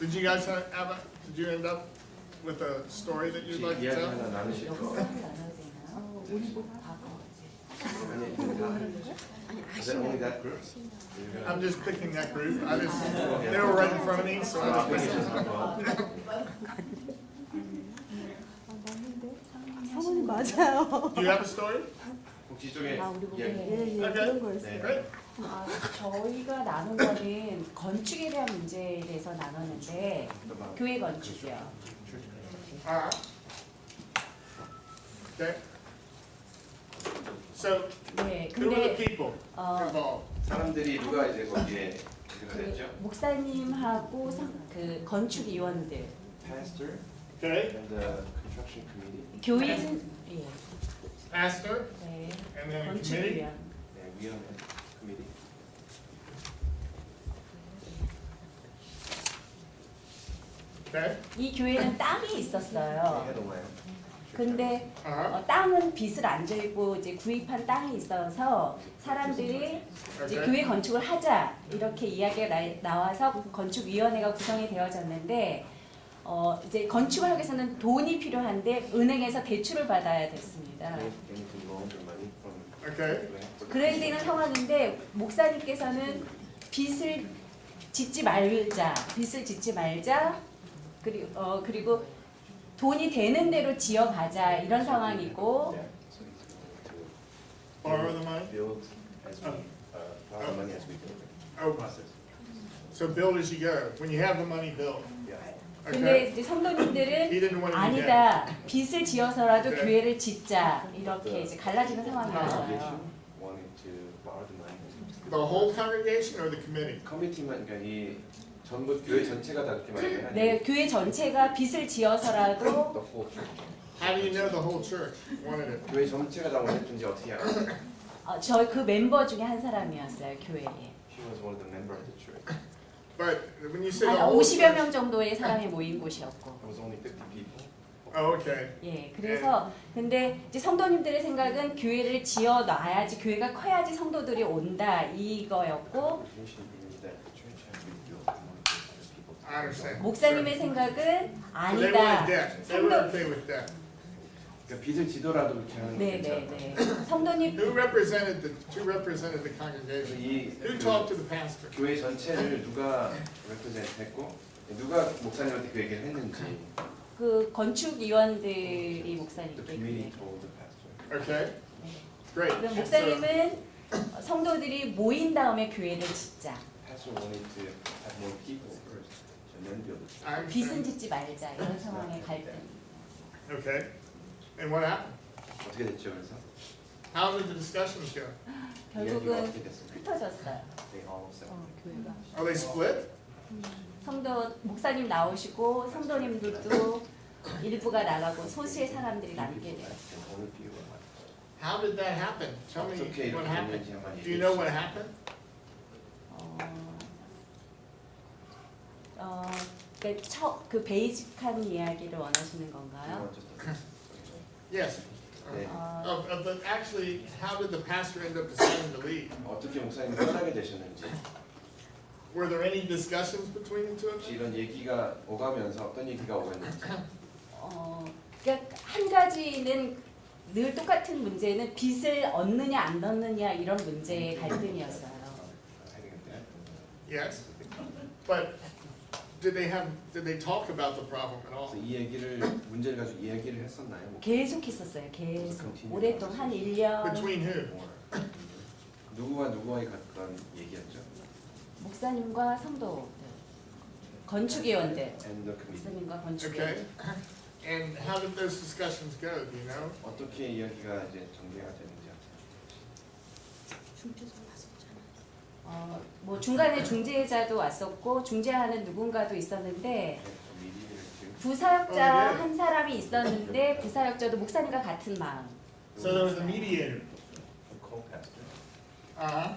Did you guys did you end up with a story that you'd like to 이야기 tell? 하나 나누실 거? 역사를 나눠야 되나요? 우리 보고 과거. 아니, is it only that group? I'm just picking that group. They were right in front of me, so I just picked them. 사모님 맞아요. Do you have a story? 혹시 이쪽에 우리 보고 이야기? 예, 그런 거였어요. Great. 저희가 나눈 거는 건축에 대한 문제에 대해서 나눴는데 교회 건축이요. Okay. So, 네, who were the 근데 people involved? 사람들이 누가 이제 거기에 그 됐죠? 목사님하고 그 건축위원들, Pastor Okay. and the construction committee. 교인, 예, Pastor, 네, and then a committee. 건축위원. 네, 위원회 committee. Okay. 이 교회는 땅이 있었어요. 해동아요. 근데 땅은 빚을 안 져있고 이제 구입한 땅이 있어서 사람들이 이제 Okay. 교회 건축을 하자 이렇게 이야기가 나와서 건축위원회가 구성이 되어졌는데 이제 건축을 하기 위해서는 돈이 필요한데 은행에서 대출을 받아야 됐습니다. Okay. 그래야 되는 상황인데 목사님께서는 빚을 짓지 말자, 그리고 돈이 되는 대로 지어가자 이런 상황이고 Borrow the money. Build as we borrow money as we build. Oh, so build as you go. When you have the money, build. Yeah. 근데 Okay. 이제 He 성도님들은 didn't want to be dead. 아니다. 빚을 지어서라도 네. 교회를 짓자. 이렇게 이제 갈라지는 상황이었어요. Wanting to borrow the money. The whole congregation or the committee? 커미티만 그러니까 이 전부 교회 전체가 다 그렇게 말해요. 네, 교회 전체가 빚을 지어서라도 The whole church. How do you know the whole church wanted it? 교회 전체가 다 원했는지 어떻게 알아요? 저 그 멤버 중에 한 사람이었어요, 교회에. She was one of the member of the church. But when you say 한 the whole 50여 church, 명 정도의 사람이 모인 곳이었고. It was only 50 people. oh, okay. 예, 그래서 근데 이제 성도님들의 생각은 교회를 지어 놔야지 교회가 커야지 성도들이 온다 이거였고 The vision is that the church has been built among other people. I understand. 목사님의 생각은 So they 아니다. wanted debt. They were 성도 okay with that. 그러니까 빚을 지더라도 그렇게 하는 게 괜찮다. 네네네. 성도님 Who represented the congregation? 이 Who talked to the pastor? 교회 전체를 누가 represent했고 누가 목사님한테 그 얘기를 했는지 그 건축위원들이 the 목사님께 committee told the pastor. Okay. Great. 그럼 So, 목사님은 성도들이 모인 다음에 교회를 짓자. Pastor wanted to have more people first and then build the church. I 빚은 understand. 짓지 말자 이런 상황의 갈등. Okay. And what happened? 어떻게 됐죠 그래서? How did the discussions go? 이야기가 결국은 어떻게 됐습니까? 흩어졌어요. They all separated. 교회가. Are they split? 성도 목사님 나오시고 성도님들도 일부가 나가고 소수의 사람들이 남게 돼요. And only few were left. How did that happen? Tell me 어떻게 what 이렇게 happened. 됐는지 한번 Do you know what happened? 그 베이직한 이야기를 원하시는 건가요? Yes. 네. But actually, how did the pastor end up deciding to leave? 어떻게 목사님이 떠나게 되셨는지 Were there any discussions between the two of 혹시 them? 이런 얘기가 오가면서 어떤 얘기가 오갔는지 그러니까 한 가지는 늘 똑같은 문제는 빚을 얻느냐 안 얻느냐 이런 문제의 갈등이었어요. Yes. But did they talk about the problem at all? 그래서 이 얘기를 문제를 가지고 이야기를 했었나요? 뭐 계속 했었어요. 계속 오랫동안 한 1년 Between who? 누구와 누구와의 그런 얘기였죠? 목사님과 성도 건축위원들 And the committee. 목사님과 Okay. 건축위원들 And how did those discussions go? Do you know? 어떻게 이야기가 이제 전개가 되는지 뭐 중간에 중재자도 왔었고 중재하는 누군가도 있었는데 부사역자 한 사람이 있었는데 부사역자도 목사님과 같은 마음. So there was a mediator. The co-pastor Uh-huh.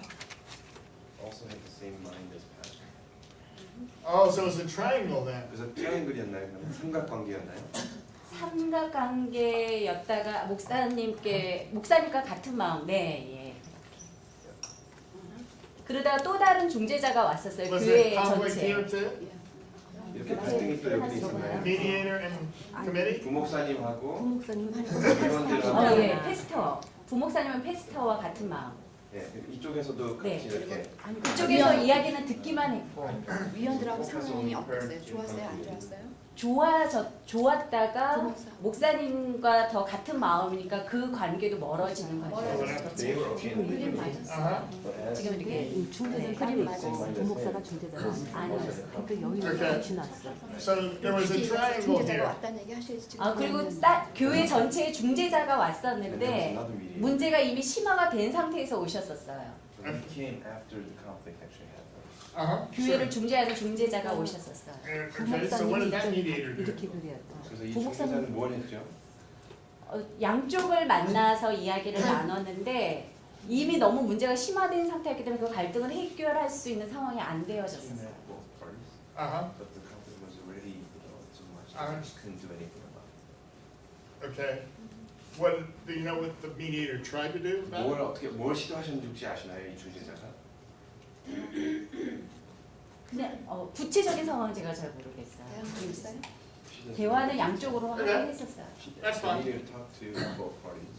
also had the same mind as pastor. Oh, so it was a triangle then. 그래서 트라이앵글이었나요? 그러면 삼각관계였나요? 삼각관계였다가 목사님과 같은 마음. 네, 예. 그러다가 또 다른 중재자가 왔었어요. Was 교회 there conflict here 전체에. too? 이렇게 갈등이 또 여기 있었나요? Mediator and committee? 부목사님하고 부목사님 어, 예, 패스터. 부목사님은 패스터와 같은 마음. 네, 이쪽에서도 같이 네. 이렇게 그쪽에서 이야기는 듣기만 했고 위원들하고 상황이 어땠어요? 좋았어요? 안 좋았어요? 좋았다가 부목사. 목사님과 더 같은 마음이니까 그 관계도 멀어지는 거죠. They were okay in the 그림 beginning. 맞았어요? But as 지금 이렇게 중재자 그림 따로 있고 맞았어요. 부목사가 중재자가 아니었어요. 그러니까 여기는 Okay. 같이 났어. So there was a triangle 중재자가 here. 왔다는 얘기 하실지 지금 아 그리고 들었는데. 교회 전체에 중재자가 and there was 왔었는데 another mediator. 문제가 이미 심화가 된 상태에서 오셨었어요. So he came after the conflict actually happened. 교회를 중재하는 중재자가 오셨었어요. And, okay, so what did that mediator do? 이렇게 그렸다. 그래서 이 부목사님. 중재자는 뭘 했죠? 양쪽을 만나서 이야기를 나눴는데 이미 너무 문제가 심화된 상태였기 때문에 그 갈등을 해결할 수 있는 상황이 안 He 되어졌었어요. met both parties, Uh-huh. but the conflict was already so much I that he couldn't do anything about it. Okay. What do you know what the mediator tried to do about 뭘 it? 어떻게 뭘 시도하셨는지 혹시 아시나요, 이 중재자가? 그냥 구체적인 상황은 제가 잘 모르겠어요. 대화하셨어요? She doesn't 대화는 know. 양쪽으로 하긴 했었어요. She- That's the fine. mediator talked to both parties.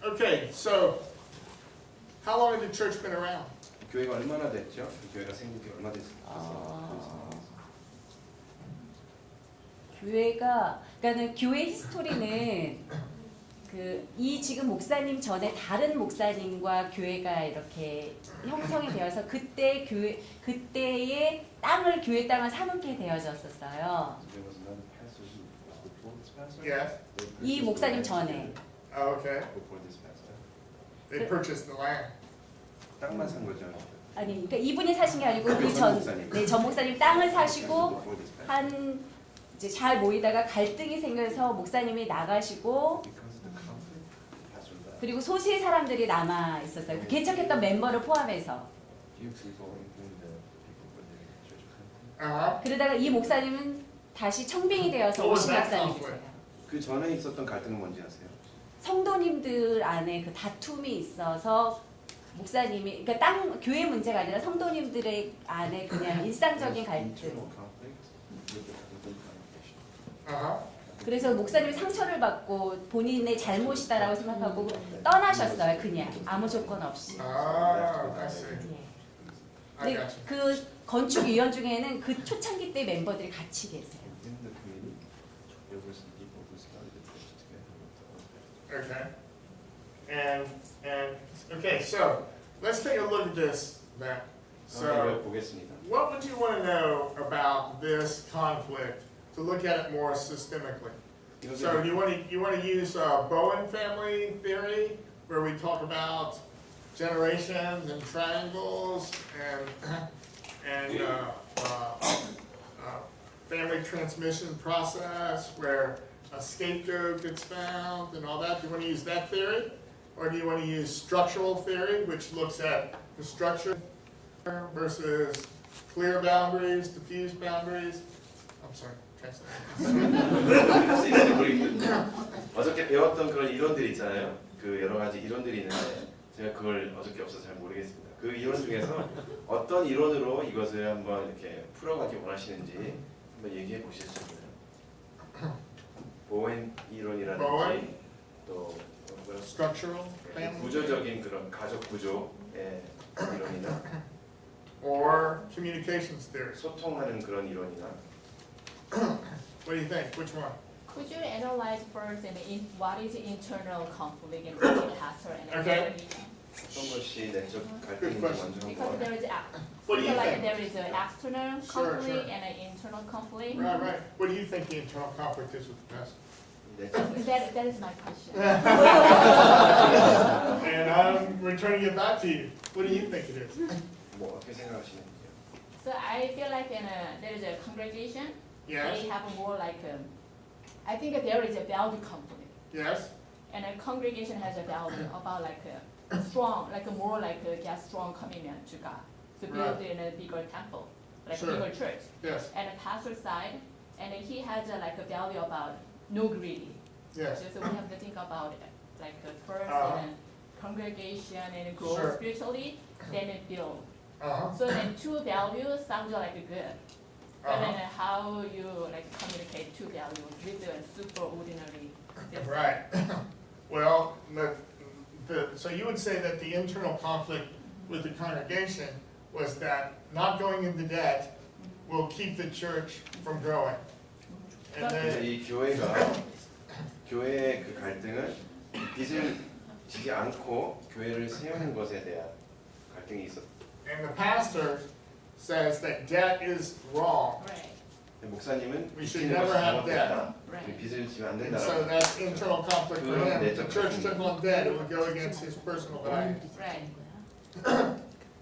Okay, so how long had the church been around? 교회가 얼마나 됐죠? 그 교회가 생긴 지 얼마 됐어요? 교회가 그러니까는 교회 히스토리는 이 지금 목사님 전에 다른 목사님과 교회가 이렇게 형성이 되어서 그때의 땅을 교회 땅을 사놓게 되어졌었어요. There was another pastor who was before this pastor. Yes. They 이 purchased 목사님 the land 전에. Oh, okay. before this pastor. They purchased the land. 땅만 산 거죠. 아니 그러니까 이분이 사신 게 아니고 전 전 목사님. 목사님 땅을 사시고 Before this pastor. 한 이제 잘 모이다가 갈등이 생겨서 목사님이 나가시고 Because of the conflict, the pastor left. 그리고 소수의 사람들이 남아 있었어요. 그 개척했던 멤버를 포함해서. Few people, including the people who were in the church of conflict. Uh-huh. 그러다가 이 목사님은 다시 청빙이 되어서 What was 오신 that 목사님이세요. 그 전에 있었던 갈등은 뭔지 아세요? 성도님들 안에 그 다툼이 있어서 목사님이 그러니까 교회 문제가 아니라 성도님들의 안에 그냥 일상적인 갈등. Internal conflict with the congregation. Uh-huh. 그래서 목사님이 상처를 받고 본인의 잘못이다라고 생각하고 떠나셨어요. 그냥 아무 조건 없이. Ah, I see. 예. I 근데 got you. 그 건축위원 중에는 그 초창기 때 멤버들이 같이 계세요. In the committee, there were some people who started the church together with the other pastors. Okay. And okay, so let's take a look at this then. So 한번 보겠습니다. what would you want to know about this conflict to look at it more systemically? So you want to use Bowen family theory, where we talk about generations and triangles and family transmission process, where a scapegoat gets found and all that. Do you want to use that theory, or do you want to use structural theory, which looks at the structure versus clear boundaries, diffuse boundaries? I'm sorry, translate. 어저께 배웠던 그런 이론들이 있잖아요. 그 여러 가지 이론들이 있는데 제가 그걸 어저께 없어서 잘 모르겠습니다. 그 이론 중에서 어떤 이론으로 이것을 한번 이렇게 풀어가기 원하시는지 한번 얘기해 보실 수 있나요? 보웬 이론이라든지 보웬? 또 뭐라 Structural family 구조적인 그런 가족 구조의 이론이나 or communications theory. 소통하는 그런 이론이나 What do you think? Which one? Could you analyze first what is internal conflict in the pastor and Okay. 어떤 것이 내적 갈등인지 Good question. 먼저 Because 한번 there is What do you like think? there is an external Sure, conflict sure. and an internal conflict. Right. What do you think the internal conflict is with the pastor? 내적 That is my question. And I'm returning it back to you. What do you think it is? 뭐 어떻게 생각하시는지요? So I feel like there is a congregation. Yes. They have more like I think there is a value conflict, Yes. and a congregation has a value about like a strong, like a more like a get strong commitment to God to build in a bigger temple, like Sure. a bigger church. Yes. And the pastor side, and he has like a value about no greedy. Yes. So we have to think about it, like first Uh-huh. congregation and grow Sure. spiritually, then a bill. Uh-huh. So then two values sounds like good. But Uh-huh. then how you like communicate two values with the superordinary system? Right. Well, so you would say that the internal conflict with the congregation was that not going into debt will keep the church from growing. And 그래서 then, 이 교회의 그 갈등은 빚을 지지 않고 교회를 세우는 것에 대한 갈등이 있었. and the pastor says that debt is wrong. Right, 목사님은 We should 빚지는 것이 never have 잘못됐다. right. 빚을 지면 안 And 된다라고. so that's internal conflict for him. If the church took on debt, it would go against his personal values. Right.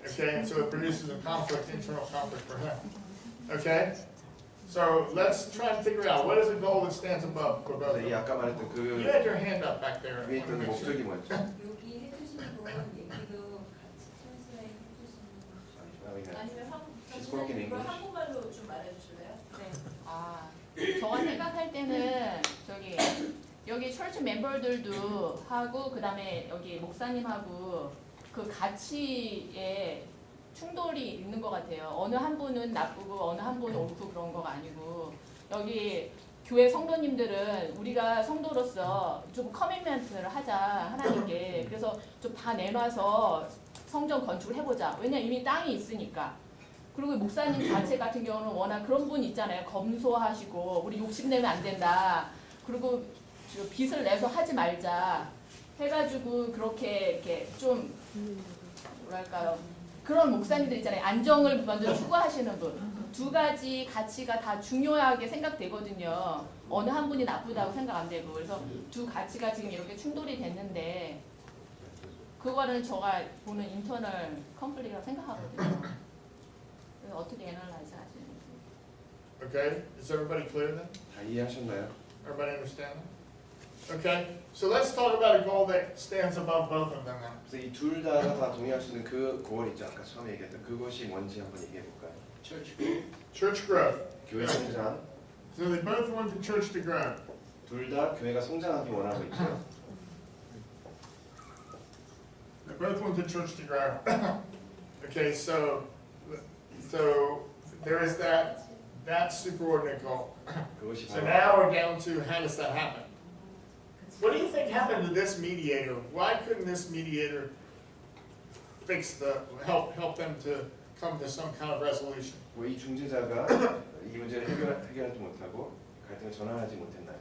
Okay, and so it produces a conflict, internal conflict for him. Okay? So let's try and figure out what is the goal that stands above for both of 그래서 이 them. 아까 말했던 You 그 had your hand up back there. I 위에 wanna 있던 make sure. 목적이 뭐였죠? 여기 해주시는 분 얘기도 같이 트랜스레이트 해주시는 아니면 She's spoken English. 한국말로 좀 말해주실래요? 네. 아, 저가 생각할 때는 저기 여기 철치 멤버들도 하고 그다음에 여기 목사님하고 그 가치에 충돌이 있는 것 같아요. 어느 한 분은 나쁘고 어느 한 분은 옳고 그런 거가 아니고 여기 교회 성도님들은 우리가 성도로서 좀 커미트먼트를 하자 하나님께 그래서 좀 다 내놔서 성전 건축을 해보자. 왜냐면 이미 땅이 있으니까. 그리고 목사님 자체 같은 경우는 워낙 그런 분 있잖아요. 검소하시고 우리 욕심내면 안 된다. 그리고 저 빚을 내서 하지 말자. 해가지고 그렇게 이렇게 좀 뭐랄까요. 그런 목사님들 있잖아요. 안정을 먼저 추구하시는 분. 두 가지 가치가 다 중요하게 생각되거든요. 어느 한 분이 나쁘다고 생각 안 되고. 그래서 두 가치가 지금 이렇게 충돌이 됐는데 그거는 제가 보는 인터널 컨플릭이라고 생각하거든요. 그래서 어떻게 애널라이즈 하시는지. Okay, is everybody clear then? 다 이해하셨나요? Everybody understand that? Okay, so let's talk about a goal that stands above both of them now. 그래서 이 둘 다 동의할 수 있는 그 고월 있죠. 아까 처음에 얘기했던 그것이 뭔지 한번 얘기해 볼까요? Church growth. 교회 성장. So they both want the church to grow. 둘 다 교회가 성장하기 원하고 있죠. They both want the church to grow. Okay, so there is that superordinate goal. 그것이 So 바로 now we're down to how does that happen? What do you think happened to this mediator? Why couldn't this mediator help them to come to some kind of resolution? 이 중재자가 이 문제를 해결하지 못하고 갈등을 전환하지 못했나요?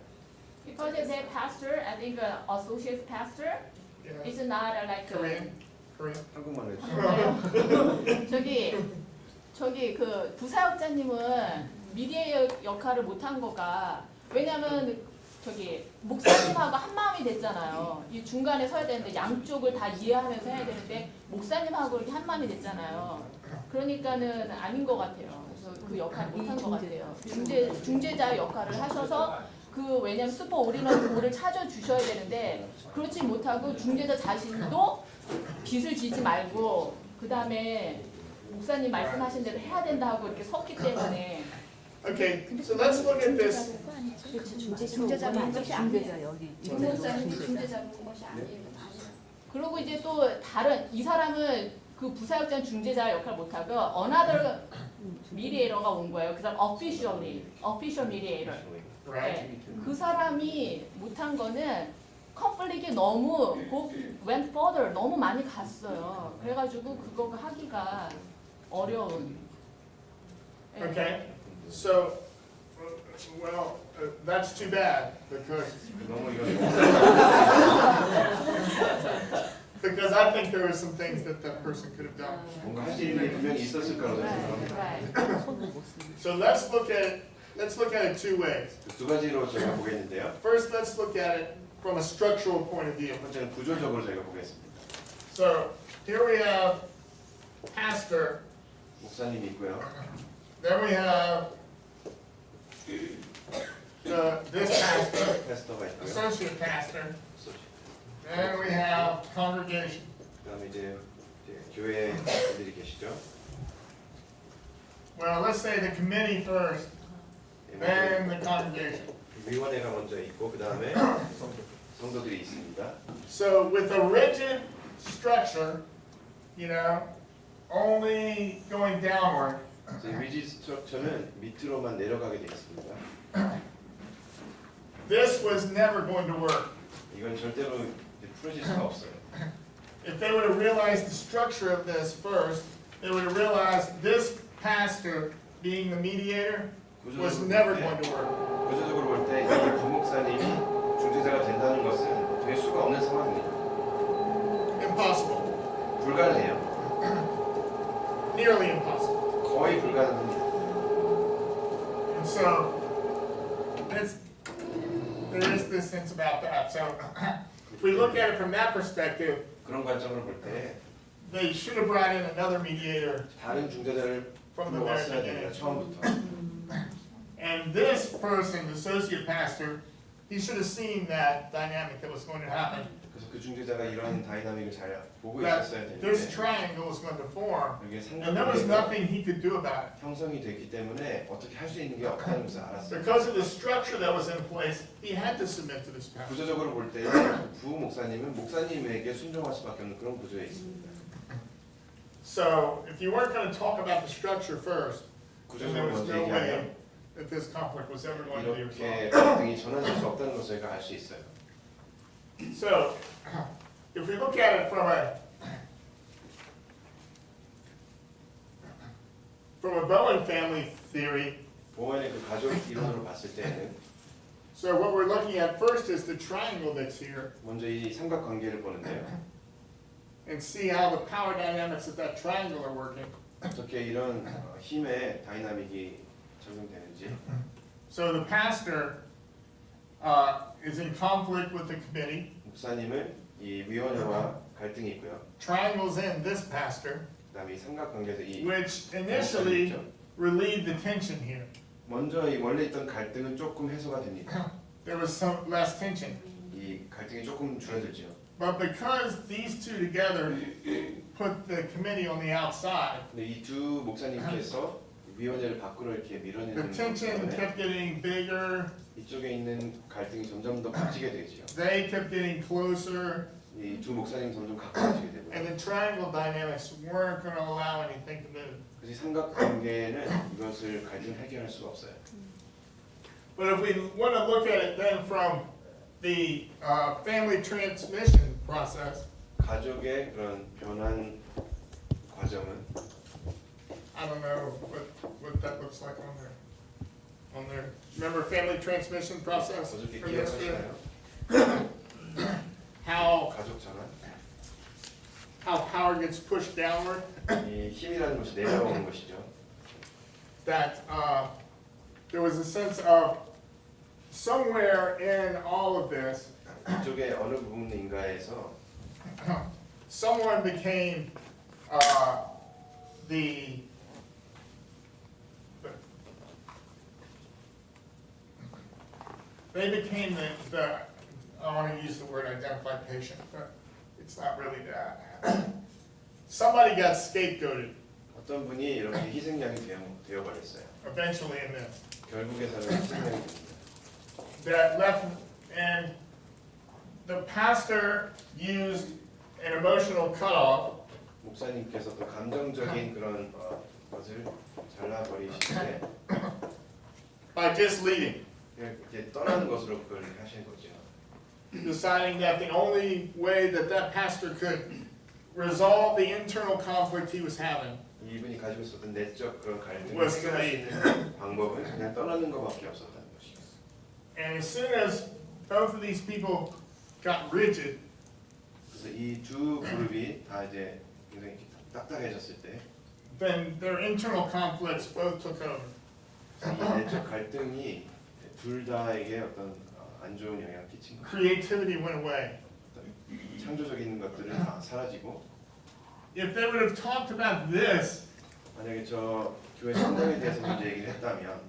Because the pastor, I think associate pastor Yeah. is not like Korean? 한국말로 해주세요. 저기 그 부사역자님은 미디어 역할을 못한 거가 왜냐면 저기 목사님하고 한 마음이 됐잖아요. 이 중간에 서야 되는데 양쪽을 다 이해하면서 해야 되는데 목사님하고 이렇게 한 마음이 됐잖아요. 그러니까는 아닌 것 같아요. 그래서 그 역할을 못한 것 같아요. 중재자 역할을 하셔서 그 왜냐면 슈퍼 올인원을 찾아 주셔야 되는데 그렇지 못하고 중재자 자신도 빚을 지지 말고 그 다음에 목사님 말씀하신 대로 해야 된다 하고 이렇게 섰기 때문에 Okay, so let's look at this. 중재자가 한 것이 아니에요. 목사님 중재자가 한 것이 아니에요. 그리고 이제 또 다른 이 사람은 그 부사역자 중재자 역할 못하고 another mediator가 온 거예요. 그 사람 official mediator. Right. 네, 그 사람이 못한 거는 컨플릭이 너무 went further 너무 많이 갔어요. 그래가지고 그거 하기가 어려운. 네. Okay, so, well, that's too bad because 너무 이거 because I think there were some things that that person could have done. 뭔가 할 수 있는 일이 분명히 있었을 거라고 생각합니다. Right. So let's look at it two ways. 두 가지로 저희가 보겠는데요. First, let's look at it from a structural point of view. 첫 번째는 구조적으로 저희가 보겠습니다. So here we have pastor, 목사님이 있고요. then we have this pastor, 패스터가 있고요. associate pastor, then we have congregation. 그다음에 이제 교회 분들이 계시죠. Well, let's say the committee first, then the congregation. 위원회가 먼저 있고 그 다음에 성도들이 있습니다. So with a rigid structure, you know, only going downward. 그래서 이 리지드 스트럭처는 밑으로만 내려가게 되어 있습니다. This was never going to work. 이건 절대로 이제 풀어질 수가 없어요. If they would have realized the structure of this first, they would have realized this pastor being the mediator was never going to work. 구조적으로 볼 때 이 부목사님이 중재자가 된다는 것은 될 수가 없는 상황입니다. Impossible. 불가능해요. Nearly impossible. 거의 불가능합니다. And so, there is this sense about that. So, if we look at it from that perspective, 그런 관점으로 볼 때 they should have brought in another mediator. 다른 중재자를 From the 불러왔어야 very 됩니다. beginning. 처음부터. And this person, the associate pastor, he should have seen that dynamic that was going to happen. 그래서 그 중재자가 이런 다이나믹을 잘 보고 That 있었어야 this 되는데 triangle was going to form, 여기에 and there was 삼각관계가 nothing he could do about it. 형성이 됐기 때문에 어떻게 할 수 있는 게 없다는 것을 알았어요. Because of the structure that was in place, he had to submit to this pastor. 구조적으로 볼 때 부 목사님은 목사님에게 순종할 수밖에 없는 그런 구조에 있습니다. So, if you weren't going to talk about the structure first, then there 구조적으로 was 먼저 no way 얘기하면 that this conflict was ever going to be 이렇게 resolved. 갈등이 전환될 수 없다는 것을 저희가 알 수 있어요. So, if we look at it from a Bowen family theory, 보원의 그 가족 이론으로 봤을 때는 so what we're looking at first is the triangle that's here, 먼저 이 삼각관계를 보는데요. and see how the power dynamics of that triangle are working. 어떻게 이런 힘의 다이나믹이 적용되는지. So the pastor is in conflict with the committee. 목사님은 이 위원회와 갈등이 있고요. Triangles in this pastor, 그다음에 이 삼각관계에서 이 which initially relieved the tension here. 먼저 이 원래 있던 갈등은 조금 해소가 됩니다. There was some less tension. 이 갈등이 조금 줄어들죠. But because these two together put the committee on the outside, 근데 이 두 목사님께서 위원회를 밖으로 이렇게 the 밀어내는 tension 바람에 kept getting bigger, 이쪽에 있는 갈등이 점점 더 커지게 되죠. they kept getting closer, 이 두 목사님 점점 가까워지게 되고요. and the triangle dynamics weren't going to allow anything to move. 그래서 이 삼각관계는 이것을 갈등을 해결할 수가 없어요. But if we want to look at it then from the family transmission process, 가족의 그런 변환 과정은 I don't know what that looks like on there. Remember family transmission process? 어떻게 from yesterday? 기억하시나요? How 가족 전환. power gets pushed downward. 이 힘이라는 것이 내려오는 것이죠. That there was a sense of somewhere in all of this, 이쪽에 어느 부분인가에서 someone became they became the I want to use the word identified patient, but it's not really that. Somebody got scapegoated 어떤 분이 이렇게 희생양이 되어버렸어요. eventually in this. 결국에서는 희생양이 됩니다. That left, and the pastor used an emotional cutoff 목사님께서 또 감정적인 그런 것을 잘라버리시는데 by just leading, 이렇게 떠나는 것으로 그걸 하시는 거죠. deciding that the only way that that pastor could resolve the internal conflict he was having 이분이 가지고 있었던 내적 그런 갈등을 was to 해결할 수 leave. 있는 방법은 그냥 떠나는 것밖에 없었다는 것이죠. And as soon as both of these people got rigid, 그래서 이 두 그룹이 다 이제 굉장히 딱딱해졌을 때 then their internal conflicts both took over. 이 내적 갈등이 둘 다에게 어떤 안 좋은 영향을 끼친 거죠. Creativity went away. 창조적인 것들은 다 사라지고 If they would have talked about this, 만약에 저 교회 성장에 대해서 먼저 얘기를 했다면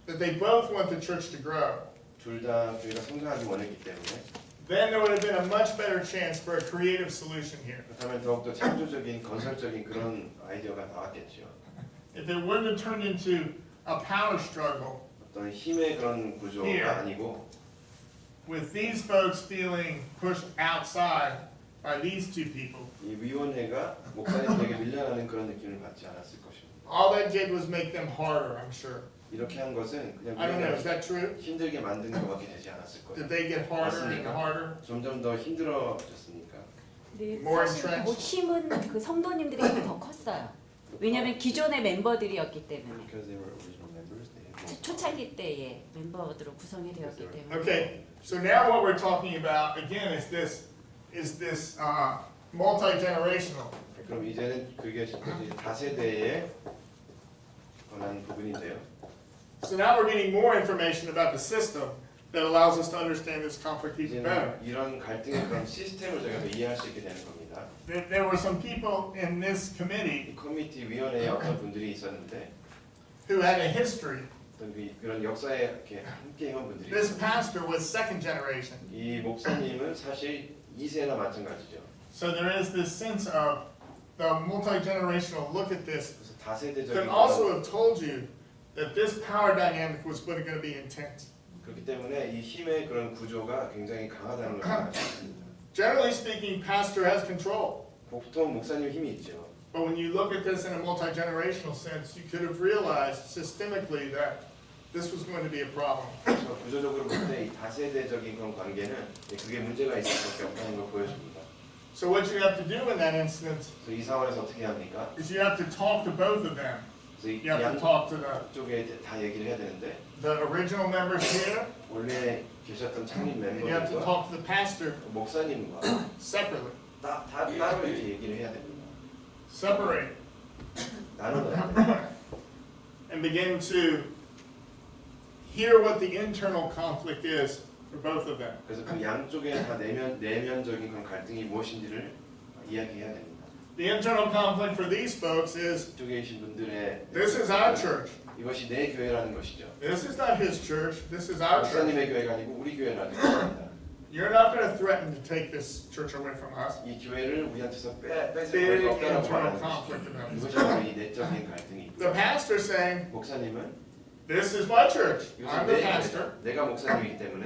that they both want the church to grow, 둘 다 교회가 성장하기 원했기 때문에 then there would have been a much better chance for a creative solution here. 그렇다면 더욱더 창조적인 건설적인 그런 아이디어가 나왔겠죠. If it wouldn't have turned into a power struggle 어떤 힘의 그런 구조가 Here. 아니고 with these folks feeling pushed outside by these two people. 이 위원회가 목사님에게 밀려나는 그런 느낌을 받지 않았을 것입니다. All that did was make them harder, I'm sure. 이렇게 한 것은 그냥 I don't know, is 위원회를 that true? 힘들게 만드는 것밖에 되지 않았을 거예요. Did they get harder and 맞습니까? harder? 점점 더 힘들어졌으니까. 네, More 사실 뭐 entrenched. 힘은 그 성도님들이 힘이 더 컸어요. 왜냐하면 기존의 멤버들이었기 때문에 Because they were original members, they had more 초창기 때의 멤버들로 구성이 되었기 때문에. Okay, so now what we're talking about again is this multi-generational. 그럼 이제는 그게 이제 다세대에 관한 부분인데요. So now we're getting more information about the system that allows us to understand this conflict even better. 이제는 이런 갈등의 그런 시스템을 저희가 더 이해할 수 있게 되는 겁니다. There were some people in this committee 이 커뮤니티 위원회에 어떤 분들이 있었는데 who had a history. 어떤 그런 역사에 이렇게 함께 해온 분들이 This 있었습니다. pastor was second generation. 이 목사님은 사실 2세나 마찬가지죠. So there is this sense of the multi-generational look at this 그래서 다세대적인 could also have told you that this power dynamic was going to be intense. 그렇기 때문에 이 힘의 그런 구조가 굉장히 강하다는 걸 알수 있습니다. Generally speaking, pastor has control. 보통 목사님 힘이 있죠. But when you look at this in a multi-generational sense, you could have realized systemically that this was going to be a problem. 그래서 구조적으로 볼 때 이 다세대적인 그런 관계는 그게 문제가 있을 수밖에 없다는 걸 보여줍니다. So what you have to do in that instance 그래서 이 상황에서 어떻게 해야 합니까? is you have to talk to both of them. 그래서 이 You have to talk to 양쪽에 다 얘기를 해야 되는데 the original members here, 원래 계셨던 창립 and you have to 멤버들과 talk to the pastor 목사님과 separately. 다 따로 이렇게 얘기를 해야 됩니다. Separate 나눠야 돼요. and begin to hear what the internal conflict is for both of them. 그래서 그 양쪽에 다 내면적인 그런 갈등이 무엇인지를 이야기해야 됩니다. The internal conflict for these folks is 이쪽에 계신 분들의 this is our church. 이것이 내 교회라는 것이죠. This is not his church. This is our church. 목사님의 교회가 아니고 우리 교회라는 것입니다. You're not going to threaten to take this church away from us. 이 교회를 우리한테서 뺏을 Big 수 없다라고 internal 말하는 conflict 것이죠. about this. 이것이 바로 이 내적인 갈등이 The 있고요. pastor saying, 목사님은 this is my church. 이것은 I'm the 내 pastor. 교회, 내가 목사님이기 때문에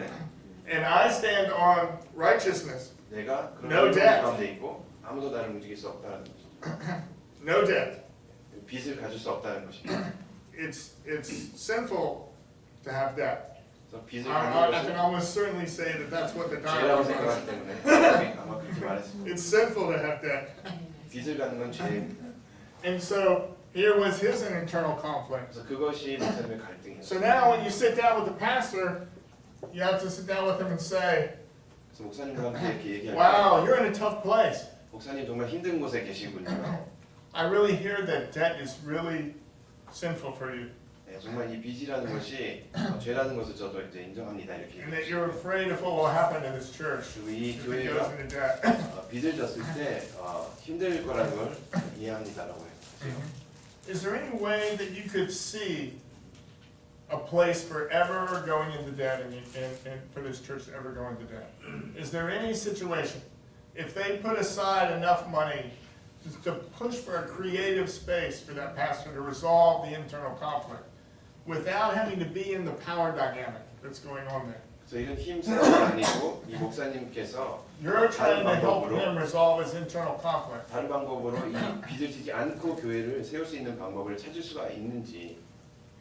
And I stand on righteousness. 내가 그런 No debt. 가운데 있고 아무도 나를 움직일 수 없다는 것이죠. No debt. 빚을 가질 수 없다는 것입니다. It's sinful to have debt. 그래서 빚을 I 갖는 can 것은 almost certainly say that that's what the 죄라고 dialogue 생각하기 was. 때문에 아마 그렇게 말했습니다. It's sinful to have debt. 빚을 갖는 건 죄입니다. And so here was his internal conflict. 그래서 그것이 목사님의 갈등이었어요. So now when you sit down with the pastor, you have to sit down with him and say, 그래서 목사님과 함께 이렇게 얘기할 때 wow, you're in a tough place. 목사님 정말 힘든 곳에 계시군요. I really hear that debt is really sinful for you. 네, 정말 이 빚이라는 것이 죄라는 것을 저도 이제 인정합니다. 이렇게 And that 얘기했죠. you're afraid of what will happen to this church 그리고 이 if it goes 교회가 into debt. 빚을 졌을 때 힘들 거라는 걸 이해합니다라고 해요. Is there any way that you could see a place for ever going into debt and for this church to ever go into debt? Is there any situation, if they put aside enough money to push for a creative space for that pastor to resolve the internal conflict without having to be in the power dynamic that's going on there? 그래서 이런 힘 싸움이 아니고 이 목사님께서 You're trying to help him resolve his internal conflict. 다른 방법으로 이 빚을 지지 않고 교회를 세울 수 있는 방법을 찾을 수가 있는지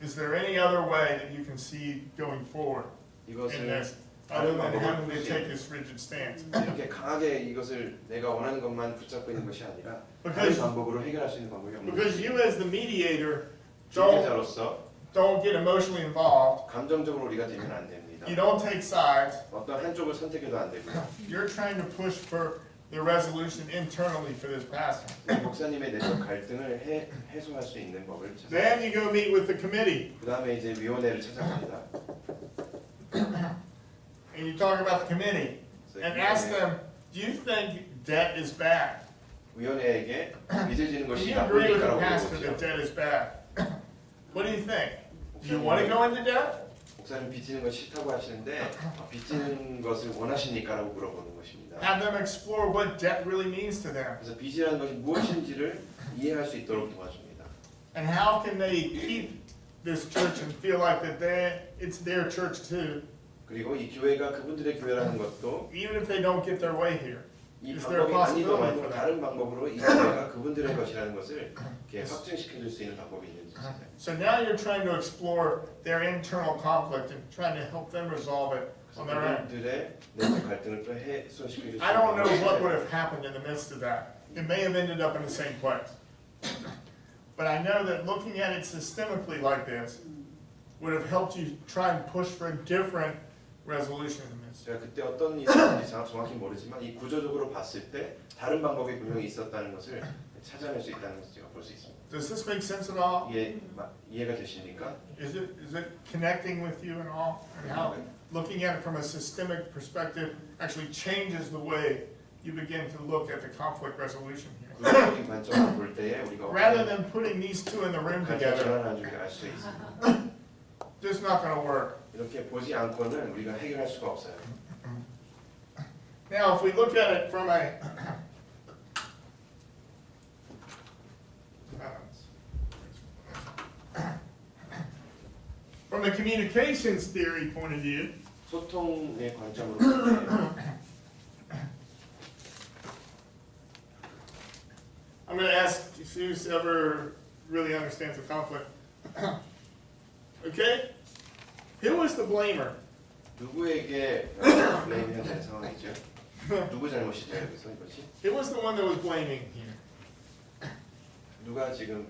Is there any other way that you can see going forward in 이것을 this, other than having to take this rigid stance? 이렇게 강하게 이것을 내가 원하는 것만 붙잡고 있는 것이 아니라 다른 Because, 방법으로 해결할 수 있는 방법이 없는 because 거죠. you as the mediator 중재자로서 don't get emotionally involved. 감정적으로 우리가 되면 안 됩니다. You don't take sides. 어떤 한쪽을 선택해도 안 되고요. You're trying to push for the resolution internally for this pastor. 목사님의 내적 갈등을 해소할 수 있는 법을 찾아. Then you go meet with the committee 그 다음에 이제 위원회를 찾아갑니다. and you talk about the committee and ask them, do you think debt is bad? 위원회에게 빚을 지는 Do 것이 you agree with the 나쁘니까라고 pastor that 물어보죠. debt is bad? What do you think? Do you want to go into debt? 목사님 빚지는 거 싫다고 하시는데 빚지는 것을 원하십니까라고 물어보는 것입니다. Have them explore what debt really means to them. 그래서 빚이라는 것이 무엇인지를 이해할 수 있도록 도와줍니다. And how can they keep this church and feel like that it's their church too, 그리고 이 교회가 그분들의 교회라는 것도 even if they don't get their way here? 이 Is there a 방법이 아니더라도 possibility for that? 다른 방법으로 이 노래가 그분들의 것이라는 것을 이렇게 확증시켜줄 수 있는 방법이 있는지. So now you're trying to explore their internal conflict and trying to help them resolve it on their own. 그분들의 내적 갈등을 또 해소시켜줄 수 있는 I don't know what would 방법이 have happened in the midst of that. It may have ended up in the same place. But I know that looking at it systemically like this would have helped you try and push for a different resolution in this. 제가 그때 어떤 일이 있었는지 정확히 모르지만 이 구조적으로 봤을 때 다른 방법이 분명히 있었다는 것을 찾아낼 수 있다는 것을 제가 볼 수 있습니다. Does this make sense at all? 이해가 되십니까? Is it connecting with you at all? And how looking at it from a systemic perspective actually changes the way you begin to look at the conflict resolution here. 구조적인 관점으로 볼 때에 우리가 Rather than putting these two in the room together, 전환하는 줄 알 수 있습니다. just not going to work. 이렇게 보지 않고는 우리가 해결할 수가 없어요. Now, if we look at it from a from a communications theory point of view, 소통의 관점으로 볼 때 I'm going to ask who's ever really understands the conflict. Okay? Who was the blamer? 누구에게 블레임해야 되는 상황이죠? 누구 잘못이죠 여기서 이것이? Who was the one that was blaming here? 누가 지금